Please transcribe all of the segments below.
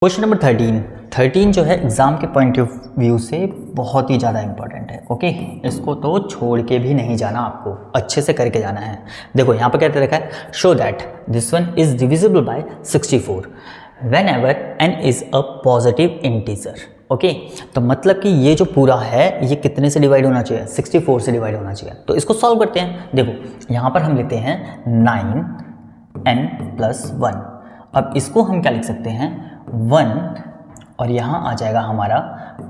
Question number 13 जो है exam के पॉइंट ऑफ व्यू से बहुत ही ज़्यादा इंपॉर्टेंट है। ओके, इसको तो छोड़ के भी नहीं जाना, आपको अच्छे से करके जाना है। देखो यहाँ पर क्या दे रखा है, show that this one is divisible by 64 when ever n is a positive integer. Okay, तो मतलब कि ये जो पूरा है ये कितने से डिवाइड होना चाहिए, 64 से डिवाइड होना चाहिए। तो इसको सॉल्व करते हैं। देखो यहाँ पर हम लेते हैं 9n+1। अब इसको हम क्या लिख सकते हैं, 1 और यहाँ आ जाएगा हमारा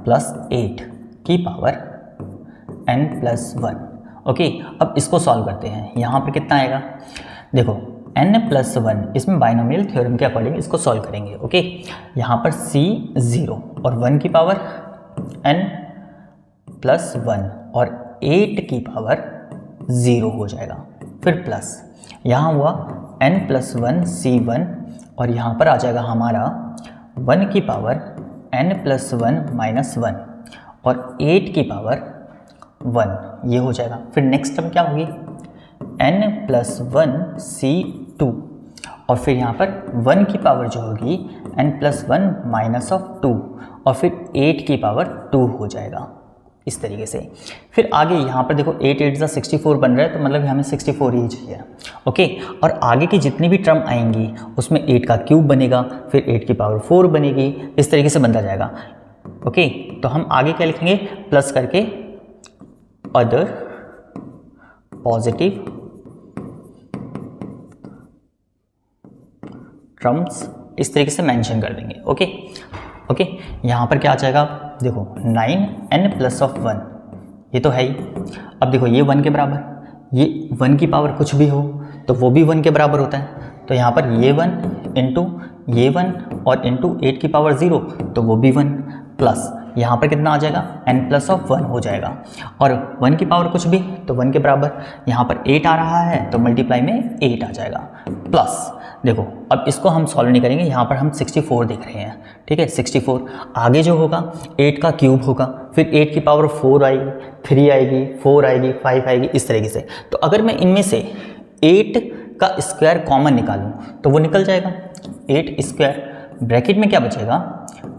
+8 की पावर n+1। ओके, अब इसको सॉल्व करते हैं। यहाँ पर कितना आएगा, देखो n+1, इसमें बाइनोमियल थ्योरम के अकॉर्डिंग इसको सॉल्व करेंगे। ओके, यहाँ पर c 0 और 1 की पावर n+1 और 8 की पावर 0 हो जाएगा, फिर प्लस यहाँ हुआ n+1 c1 और यहाँ पर आ जाएगा हमारा 1 की पावर n+1 -1 और 8 की पावर 1, ये हो जाएगा। फिर नेक्स्ट टर्म क्या होगी, n+1 c2 और फिर यहाँ पर 1 की पावर जो होगी n+1 -2 और फिर 8 की पावर 2 हो जाएगा, इस तरीके से। फिर आगे यहाँ पर देखो 8 8 64 बन रहा है, तो मतलब हमें 64 ही चाहिए। ओके, और आगे की जितनी भी टर्म आएंगी उसमें 8 का क्यूब बनेगा, फिर 8 की पावर 4 बनेगी, इस तरीके से बनता जाएगा। ओके, तो हम आगे क्या लिखेंगे, प्लस करके अदर पॉजिटिव टर्म्स इस तरीके से मेंशन कर देंगे। ओके ओके, यहाँ पर क्या आ जाएगा, देखो 9n+1 ये तो है ही। अब देखो ये 1 के बराबर, ये 1 की पावर कुछ भी हो तो वो भी 1 के बराबर होता है, तो यहाँ पर ये 1 इंटू ये 1 और इंटू 8 की पावर 0 तो वो भी 1 प्लस यहाँ पर कितना आ जाएगा, n+1 हो जाएगा, और 1 की पावर कुछ भी तो 1 के बराबर, यहाँ पर 8 आ रहा है तो मल्टीप्लाई में 8 आ जाएगा प्लस। देखो अब इसको हम सॉल्व नहीं करेंगे, यहाँ पर हम 64 देख रहे हैं, ठीक है। 64 आगे जो होगा 8 का क्यूब होगा, फिर 8 की पावर 4 आएगी, 3 आएगी, 4 आएगी, 5 आएगी, इस तरीके से। तो अगर मैं इनमें से 8 का स्क्वायर कॉमन निकालूं तो वो निकल जाएगा 8 स्क्वायर, ब्रैकेट में क्या बचेगा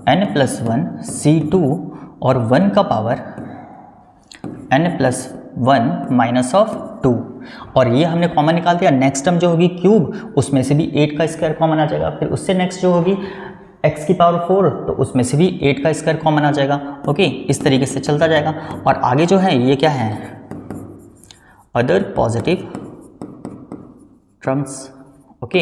n+1 c2 और 1 का पावर n+1 -2 और ये हमने कॉमन निकाल दिया। नेक्स्ट टर्म जो होगी क्यूब, उसमें से भी 8 का स्क्वायर कॉमन आ जाएगा, फिर उससे नेक्स्ट जो होगी x की पावर 4 तो उसमें से भी 8 का स्क्वायर कॉमन आ जाएगा। ओके, इस तरीके से चलता जाएगा। और आगे जो है ये क्या है, अदर पॉजिटिव टर्म्स। ओके,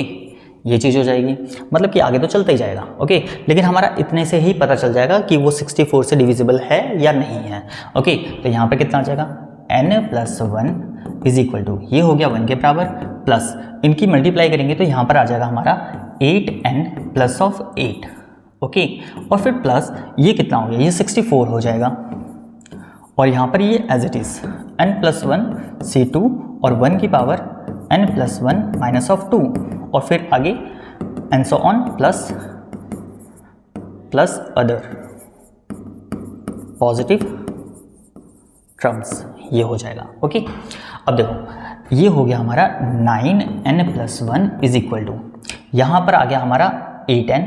ये चीज़ हो जाएगी, मतलब कि आगे तो चलता ही जाएगा। ओके, लेकिन हमारा इतने से ही पता चल जाएगा कि वो 64 से डिविजिबल है या नहीं है। ओके, तो यहाँ पर कितना आ जाएगा, n+1 इज इक्वल टू, ये हो गया 1 के बराबर, प्लस इनकी मल्टीप्लाई करेंगे तो यहाँ पर आ जाएगा हमारा 8n+8। ओके, और फिर प्लस ये कितना हो गया, ये 64 हो जाएगा, और यहाँ पर ये as it is n+1 c2 और 1 की पावर n+1 -2 और फिर आगे and so on plus other positive terms, ये हो जाएगा। ओके, अब देखो ये हो गया हमारा 9n+1 इज इक्वल टू, यहाँ पर आ गया हमारा 8n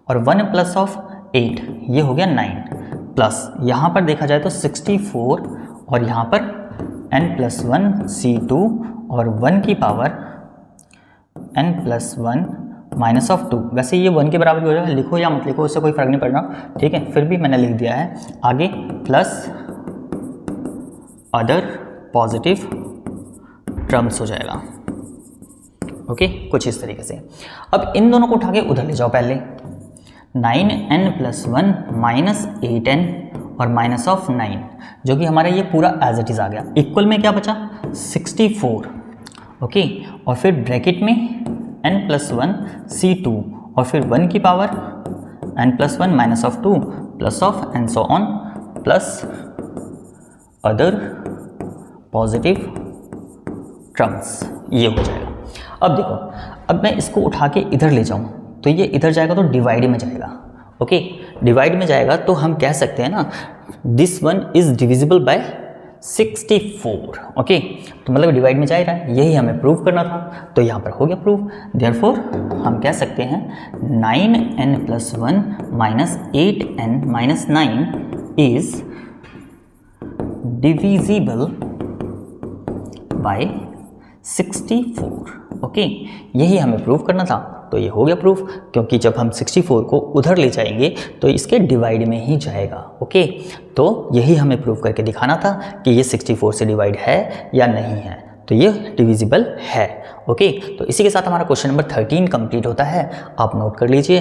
और 1 प्लस ऑफ 8 ये हो गया 9 प्लस यहाँ पर देखा जाए तो 64 और यहाँ पर n+1 c2 और 1 की पावर n+1 -2। वैसे ये 1 के बराबर भी हो जाएगा, लिखो या मत लिखो उससे कोई फर्क नहीं पड़ना, ठीक है, फिर भी मैंने लिख दिया है। आगे प्लस अदर पॉजिटिव टर्म्स हो जाएगा। ओके, कुछ इस तरीके से। अब इन दोनों को उठा के उधर ले जाओ, पहले 9n+1 -8n और -9 जो कि हमारा ये पूरा एज इट इज़ आ गया, इक्वल में क्या बचा 64। ओके, और फिर ब्रैकेट में n+1 c2 और फिर 1 की power n+1 -2 plus of and so on plus other positive terms, ये हो जाएगा। अब देखो, अब मैं इसको उठा के इधर ले जाऊं तो ये इधर जाएगा तो डिवाइड में जाएगा। ओके, डिवाइड में जाएगा तो हम कह सकते हैं ना, this one is divisible by 64। Okay, तो मतलब डिवाइड में जा ही रहा है, यही हमें प्रूव करना था, तो यहाँ पर हो गया प्रूव। देयरफॉर हम कह सकते हैं 9n+1 minus 8n-9 is divisible by 64। Okay, यही हमें प्रूव करना था, तो ये हो गया प्रूफ, क्योंकि जब हम 64 को उधर ले जाएंगे तो इसके डिवाइड में ही जाएगा। ओके, तो यही हमें प्रूव करके दिखाना था कि ये 64 से डिवाइड है या नहीं है, तो ये डिविजिबल है। ओके, तो इसी के साथ हमारा क्वेश्चन नंबर 13 कंप्लीट होता है, आप नोट कर लीजिए।